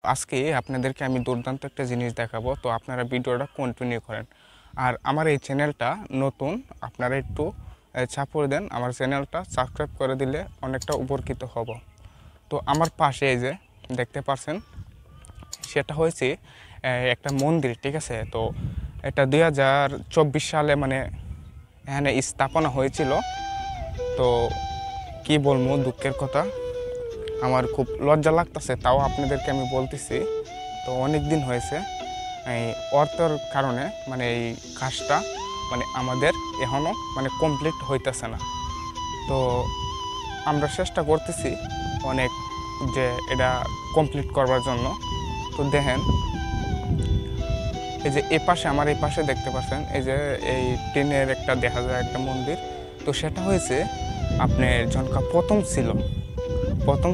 আজকে আপনাদেরকে আমি দুর্দান্ত একটা জিনিস দেখাবো, তো আপনারা ভিডিওটা কন্টিনিউ করেন। আর আমার এই চ্যানেলটা নতুন, আপনারা একটু সাপোর্ট দেন, আমার চ্যানেলটা সাবস্ক্রাইব করে দিলে অনেকটা উপকৃত হব। তো আমার পাশে এই যে দেখতে পাচ্ছেন, সেটা হয়েছে একটা মন্দির, ঠিক আছে। তো এটা 2024 সালে মানে এখানে স্থাপনা হয়েছিল। তো কি বলবো, দুঃখের কথা, আমার খুব লজ্জা লাগতেছে, তাও আপনাদেরকে আমি বলতেছি। তো অনেক দিন হয়েছে, এই অর্থের কারণে মানে এই কাজটা মানে আমাদের এখনও মানে কমপ্লিট হইতেছে না। তো আমরা চেষ্টা করতেছি অনেক যে এটা কমপ্লিট করবার জন্য। তো দেখেন, এই যে এ পাশে, আমার এই পাশে দেখতে পাচ্ছেন, এই যে এই টিনের একটা দেখা যায় একটা মন্দির। তো সেটা হয়েছে আপনার ঝনকা প্রথম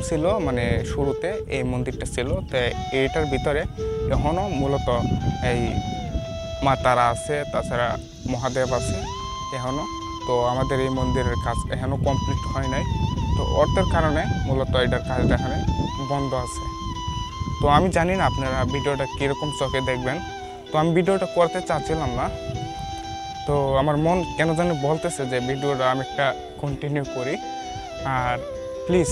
ছিল মানে শুরুতে এই মন্দিরটা ছিল। তো এইটার ভিতরে এখনও মূলত এই মা তারা আছে, তাছাড়া মহাদেব আছে এখনও। তো আমাদের এই মন্দিরের কাজ এখনও কমপ্লিট হয় নাই। তো অর্থের কারণে মূলত এটার কাজ দেখানে বন্ধ আছে। তো আমি জানি না আপনারা ভিডিওটা কীরকম চোখে দেখবেন। তো আমি ভিডিওটা করতে চাচ্ছিলাম না, তো আমার মন কেন জানি বলতেছে যে ভিডিওটা আমি একটা কন্টিনিউ করি। আর প্লিজ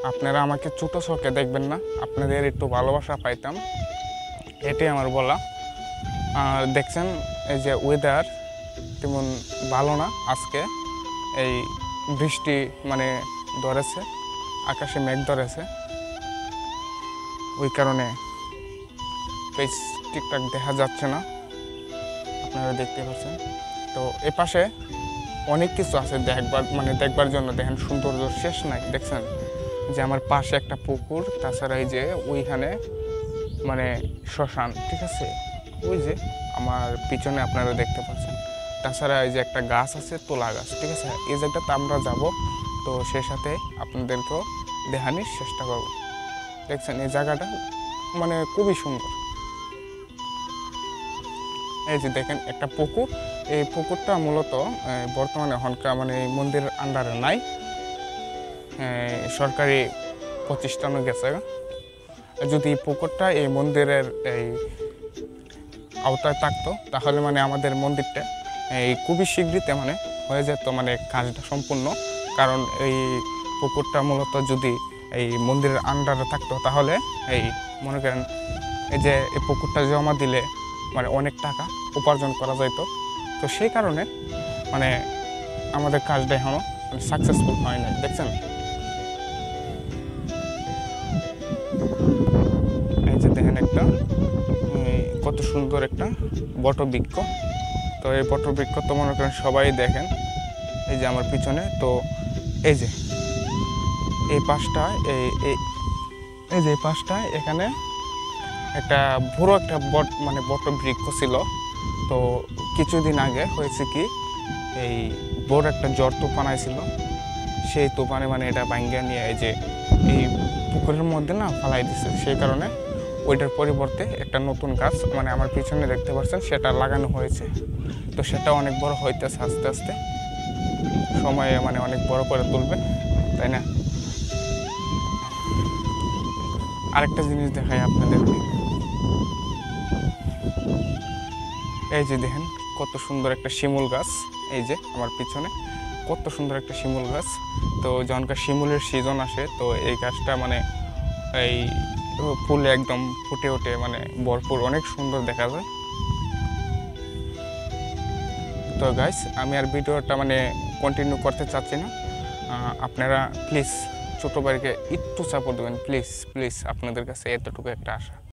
আপনারা আমাকে ছোটো চোখে দেখবেন না, আপনাদের একটু ভালোবাসা পাইতাম, এটাই আমার বলা। আর দেখছেন এই যে ওয়েদার তেমন ভালো না আজকে, এই বৃষ্টি মানে ধরেছে, আকাশে মেঘ ধরেছে, ওই কারণে ফেস ঠিকঠাক দেখা যাচ্ছে না, আপনারা দেখতে পাচ্ছেন। তো এ পাশে অনেক কিছু আছে দেখবার জন্য। দেখেন, সৌন্দর্য শেষ নাই। দেখছেন যে আমার পাশে একটা পুকুর, তাছাড়া এই যে ওইখানে মানে শ্মশান, ঠিক আছে, ওই যে আমার পিছনে আপনারা দেখতে পাচ্ছেন। তাছাড়া এই যে একটা গাছ আছে, তোলা গাছ, ঠিক আছে। এই জায়গাটাতে আমরা যাব, তো সে সাথে আপনাদেরকেও দেখানোর চেষ্টা করব। দেখছেন এই জায়গাটা মানে খুবই সুন্দর। এই যে দেখেন একটা পুকুর, এই পুকুরটা মূলত বর্তমানে এখনকার মানে এই মন্দিরের আন্ডারে নাই, সরকারি প্রতিষ্ঠানও গেছে। যদি পুকুরটা এই মন্দিরের এই আওতায় থাকতো, তাহলে মানে আমাদের মন্দিরটা এই খুবই শীঘ্রই মানে হয়ে যেত, মানে কাজটা সম্পূর্ণ। কারণ এই পুকুরটা মূলত যদি এই মন্দিরের আন্ডারে থাকতো, তাহলে এই মনে করেন এই যে এই পুকুরটা জমা দিলে মানে অনেক টাকা উপার্জন করা যেত। তো সেই কারণে মানে আমাদের কাজটা এখনও মানে সাকসেসফুল হয় নাই। দেখছেন এই যে দেখেন একটা কত সুন্দর একটা বটবৃক্ষ। তো এই বটবৃক্ষ তো মনে করেন সবাই দেখেন, এই যে আমার পিছনে। তো এই যে এই পাশটায় এই যে এই পাশটায় এখানে একটা বড় একটা বটবৃক্ষ ছিল। তো কিছুদিন আগে হয়েছে কি, এই বড় একটা ঝড় তুফান আইছিল, সেই তুফানে মানে এটা ভাঙ্গিয়া নিয়ে এই যে এই পুকুরের মধ্যে না ফালাই দিছে। সেই কারণে ওইটার পরিবর্তে একটা নতুন গাছ মানে আমার পিছনে দেখতে পাচ্ছেন সেটা লাগানো হয়েছে। তো সেটা অনেক বড় হইতেছে, আস্তে আস্তে সময়ে মানে অনেক বড় করে তুলবে, তাই না। আরেকটা জিনিস দেখাই আপনাদেরকে, এই যে দেখেন কত সুন্দর একটা শিমুল গাছ, এই যে আমার পিছনে কত সুন্দর একটা শিমুল গাছ। তো যখনকার শিমুলের সিজন আসে, তো এই গাছটা মানে এই ফুলে একদম ফুটে ওঠে, মানে ভরপুর, অনেক সুন্দর দেখা যায়। তো গাইস, আমি আর ভিডিওটা মানে কন্টিনিউ করতে চাচ্ছি না। আপনারা প্লিজ ছোটো ভাইকে একটু সাপোর্ট দেবেন, প্লিজ প্লিজ, আপনাদের কাছে এতটুকু একটা আশা।